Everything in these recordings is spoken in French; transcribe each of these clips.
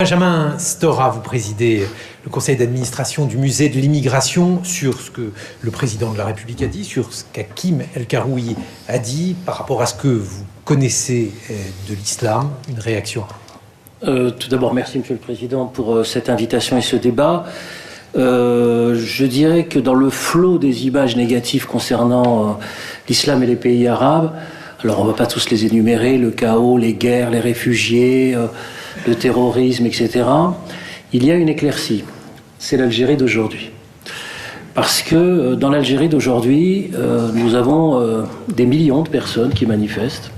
Benjamin Stora, vous présidez le conseil d'administration du musée de l'immigration. Sur ce que le président de la République a dit, sur ce qu'Hakim El-Karoui a dit par rapport à ce que vous connaissez de l'islam, une réaction? Tout d'abord, merci Monsieur le Président pour cette invitation et ce débat. Je dirais que dans le flot des images négatives concernant l'islam et les pays arabes, alors on ne va pas tous les énumérer, le chaos, les guerres, les réfugiés, le terrorisme, etc. Il y a une éclaircie, c'est l'Algérie d'aujourd'hui. Parce que dans l'Algérie d'aujourd'hui, nous avons des millions de personnes qui manifestent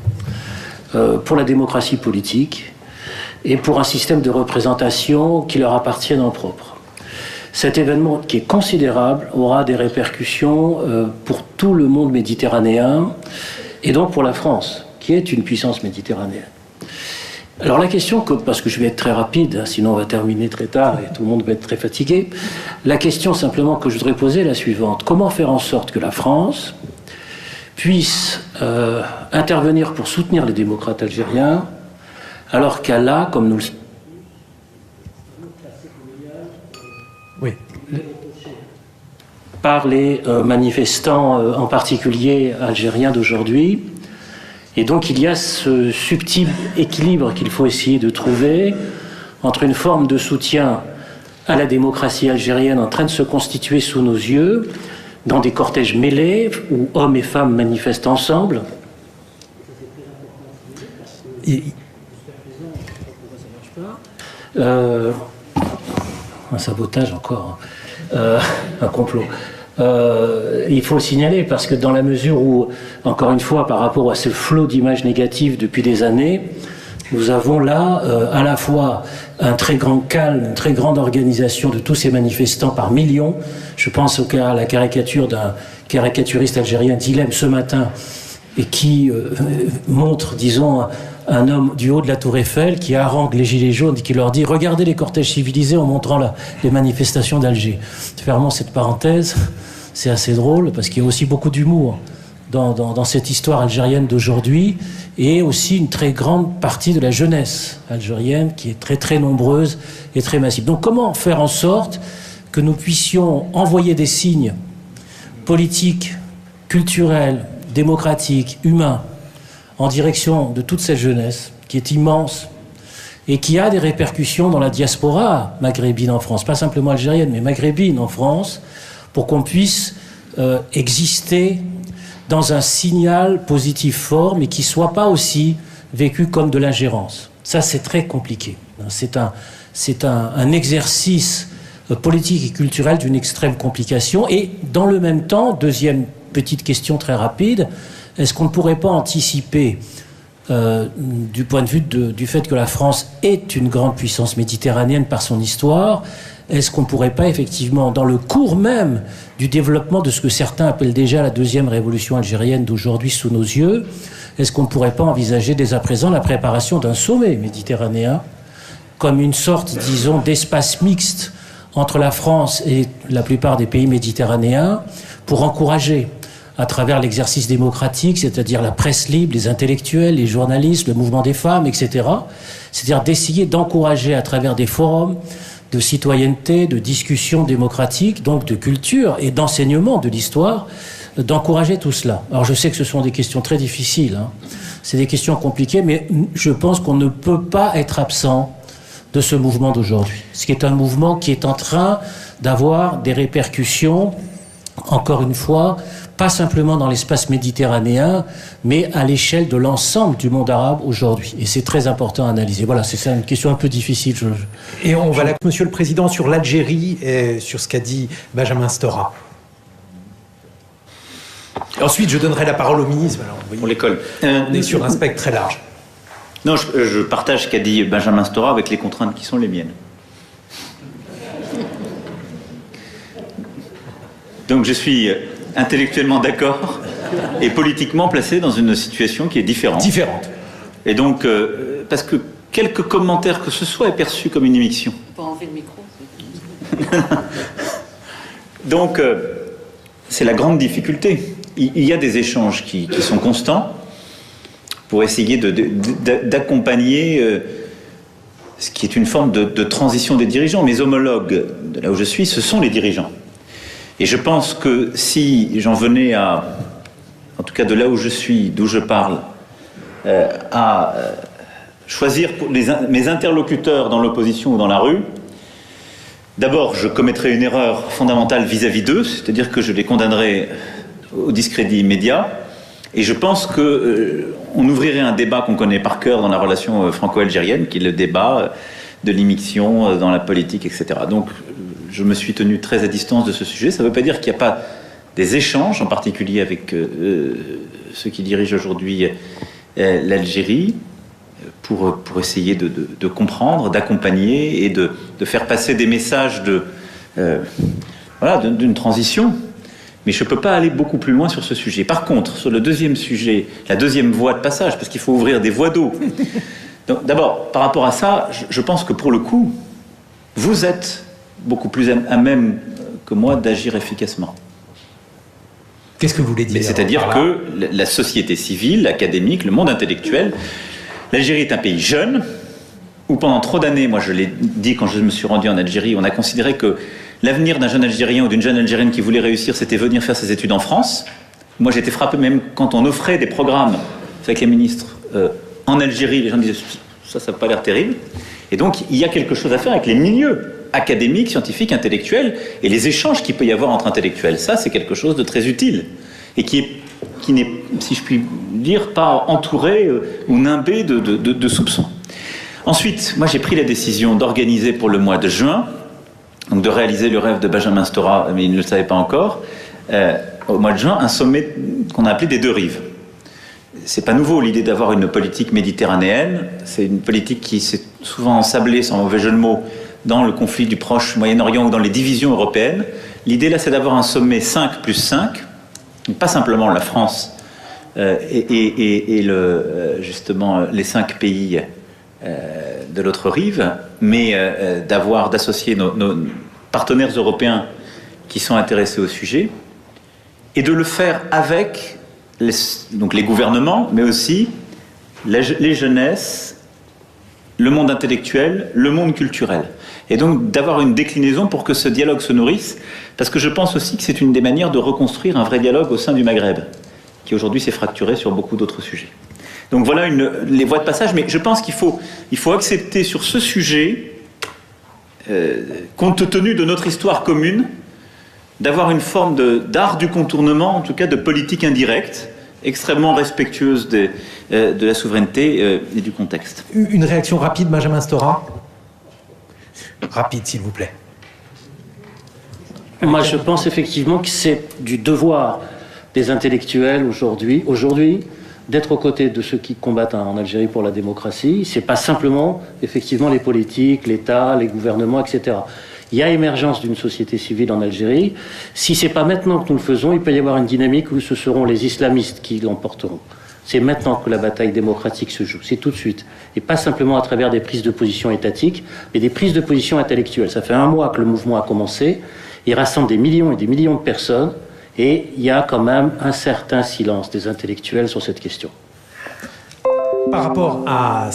pour la démocratie politique et pour un système de représentation qui leur appartienne en propre. Cet événement, qui est considérable, aura des répercussions pour tout le monde méditerranéen et donc pour la France, qui est une puissance méditerranéenne. Alors la question, parce que je vais être très rapide, sinon on va terminer très tard et tout le monde va être très fatigué, la question simplement que je voudrais poser est la suivante. Comment faire en sorte que la France puisse intervenir pour soutenir les démocrates algériens alors qu'elle a, comme nous le savons, oui, par les manifestants en particulier algériens d'aujourd'hui. Et donc il y a ce subtil équilibre qu'il faut essayer de trouver entre une forme de soutien à la démocratie algérienne en train de se constituer sous nos yeux, dans des cortèges mêlés où hommes et femmes manifestent ensemble. Un sabotage encore, un complot. Il faut le signaler parce que dans la mesure où, encore une fois, par rapport à ce flot d'images négatives depuis des années, nous avons là à la fois un très grand calme, une très grande organisation de tous ces manifestants par millions. Je pense à la caricature d'un caricaturiste algérien, Dilem, ce matin, et qui montre, disons, un homme du haut de la tour Eiffel qui harangue les gilets jaunes et qui leur dit « Regardez les cortèges civilisés en montrant les manifestations d'Alger ». Fermons cette parenthèse, c'est assez drôle parce qu'il y a aussi beaucoup d'humour dans cette histoire algérienne d'aujourd'hui et aussi une très grande partie de la jeunesse algérienne qui est très très nombreuse et très massive. Donc comment faire en sorte que nous puissions envoyer des signes politiques, culturels, démocratiques, humains en direction de toute cette jeunesse qui est immense et qui a des répercussions dans la diaspora maghrébine en France, pas simplement algérienne, mais maghrébine en France, pour qu'on puisse exister dans un signal positif fort, mais qui ne soit pas aussi vécu comme de l'ingérence. Ça, c'est très compliqué. C'est un exercice politique et culturel d'une extrême complication. Et dans le même temps, deuxième petite question très rapide, est-ce qu'on ne pourrait pas anticiper, du point de vue du fait que la France est une grande puissance méditerranéenne par son histoire, est-ce qu'on ne pourrait pas effectivement, dans le cours même du développement de ce que certains appellent déjà la deuxième révolution algérienne d'aujourd'hui sous nos yeux, est-ce qu'on ne pourrait pas envisager dès à présent la préparation d'un sommet méditerranéen comme une sorte, disons, d'espace mixte entre la France et la plupart des pays méditerranéens pour encourager à travers l'exercice démocratique, c'est-à-dire la presse libre, les intellectuels, les journalistes, le mouvement des femmes, etc. C'est-à-dire d'essayer d'encourager à travers des forums de citoyenneté, de discussion démocratique, donc de culture et d'enseignement de l'histoire, d'encourager tout cela. Alors je sais que ce sont des questions très difficiles, hein. C'est des questions compliquées, mais je pense qu'on ne peut pas être absent de ce mouvement d'aujourd'hui. Ce qui est un mouvement qui est en train d'avoir des répercussions, encore une fois, pas simplement dans l'espace méditerranéen, mais à l'échelle de l'ensemble du monde arabe aujourd'hui. Et c'est très important à analyser. Voilà, c'est ça une question un peu difficile. Et on va là, Monsieur le Président, sur l'Algérie et sur ce qu'a dit Benjamin Stora. Et ensuite, je donnerai la parole au ministre. Alors, pour l'école. On est sur un spectre très large. Non, je partage ce qu'a dit Benjamin Stora avec les contraintes qui sont les miennes. Donc je suis intellectuellement d'accord et politiquement placé dans une situation qui est différente. Et donc, parce que quelque commentaire que ce soit est perçu comme une émission. Pas enlever le micro. Donc, c'est la grande difficulté. Il y a des échanges qui sont constants pour essayer d'accompagner ce qui est une forme de transition des dirigeants. Mes homologues de là où je suis, ce sont les dirigeants. Et je pense que si j'en venais à, en tout cas de là où je suis, d'où je parle, à choisir pour mes interlocuteurs dans l'opposition ou dans la rue, d'abord je commettrais une erreur fondamentale vis-à-vis d'eux, c'est-à-dire que je les condamnerais au discrédit immédiat. Et je pense qu'on ouvrirait un débat qu'on connaît par cœur dans la relation franco-algérienne, qui est le débat de l'immixtion dans la politique, etc. Donc, je me suis tenu très à distance de ce sujet. Ça ne veut pas dire qu'il n'y a pas des échanges, en particulier avec ceux qui dirigent aujourd'hui l'Algérie, pour essayer de comprendre, d'accompagner et de faire passer des messages d'une transition. Mais je ne peux pas aller beaucoup plus loin sur ce sujet. Par contre, sur le deuxième sujet, la deuxième voie de passage, parce qu'il faut ouvrir des voies d'eau. Donc, d'abord, par rapport à ça, je pense que pour le coup, vous êtes beaucoup plus à même que moi d'agir efficacement. Qu'est-ce que vous voulez dire? C'est-à-dire que la société civile, l'académique, le monde intellectuel, l'Algérie est un pays jeune, où pendant trop d'années, moi je l'ai dit quand je me suis rendu en Algérie, on a considéré que l'avenir d'un jeune Algérien ou d'une jeune Algérienne qui voulait réussir, c'était venir faire ses études en France. Moi, j'étais frappé même quand on offrait des programmes avec les ministres en Algérie. Les gens disaient ça n'a pas l'air terrible. Et donc, il y a quelque chose à faire avec les milieux académiques, scientifiques, intellectuels et les échanges qu'il peut y avoir entre intellectuels. Ça, c'est quelque chose de très utile et qui n'est, si je puis dire, pas entouré ou nimbé de soupçons. Ensuite, moi, j'ai pris la décision d'organiser pour le mois de juin, donc de réaliser le rêve de Benjamin Stora, mais il ne le savait pas encore, au mois de juin, un sommet qu'on a appelé des deux rives. C'est pas nouveau l'idée d'avoir une politique méditerranéenne, c'est une politique qui s'est souvent ensablée, sans mauvais jeu de mots, dans le conflit du Proche Moyen-Orient ou dans les divisions européennes. L'idée là, c'est d'avoir un sommet 5+5, donc pas simplement la France justement les 5 pays de l'autre rive, mais d'associer nos partenaires européens qui sont intéressés au sujet, et de le faire avec les gouvernements, mais aussi les jeunesses, le monde intellectuel, le monde culturel. Et donc d'avoir une déclinaison pour que ce dialogue se nourrisse, parce que je pense aussi que c'est une des manières de reconstruire un vrai dialogue au sein du Maghreb, qui aujourd'hui s'est fracturé sur beaucoup d'autres sujets. Donc voilà les voies de passage, mais je pense qu'il faut accepter sur ce sujet, compte tenu de notre histoire commune, d'avoir une forme d'art du contournement, en tout cas de politique indirecte, extrêmement respectueuse de la souveraineté et du contexte. Une réaction rapide, Benjamin Stora? Rapide, s'il vous plaît. Moi, je pense effectivement que c'est du devoir des intellectuels aujourd'hui, d'être aux côtés de ceux qui combattent en Algérie pour la démocratie. C'est pas simplement, effectivement, les politiques, l'État, les gouvernements, etc. Il y a émergence d'une société civile en Algérie. Si c'est pas maintenant que nous le faisons, il peut y avoir une dynamique où ce seront les islamistes qui l'emporteront. C'est maintenant que la bataille démocratique se joue, c'est tout de suite. Et pas simplement à travers des prises de position étatiques, mais des prises de position intellectuelles. Ça fait 1 mois que le mouvement a commencé, il rassemble des millions et des millions de personnes, et il y a quand même un certain silence des intellectuels sur cette question. Par rapport à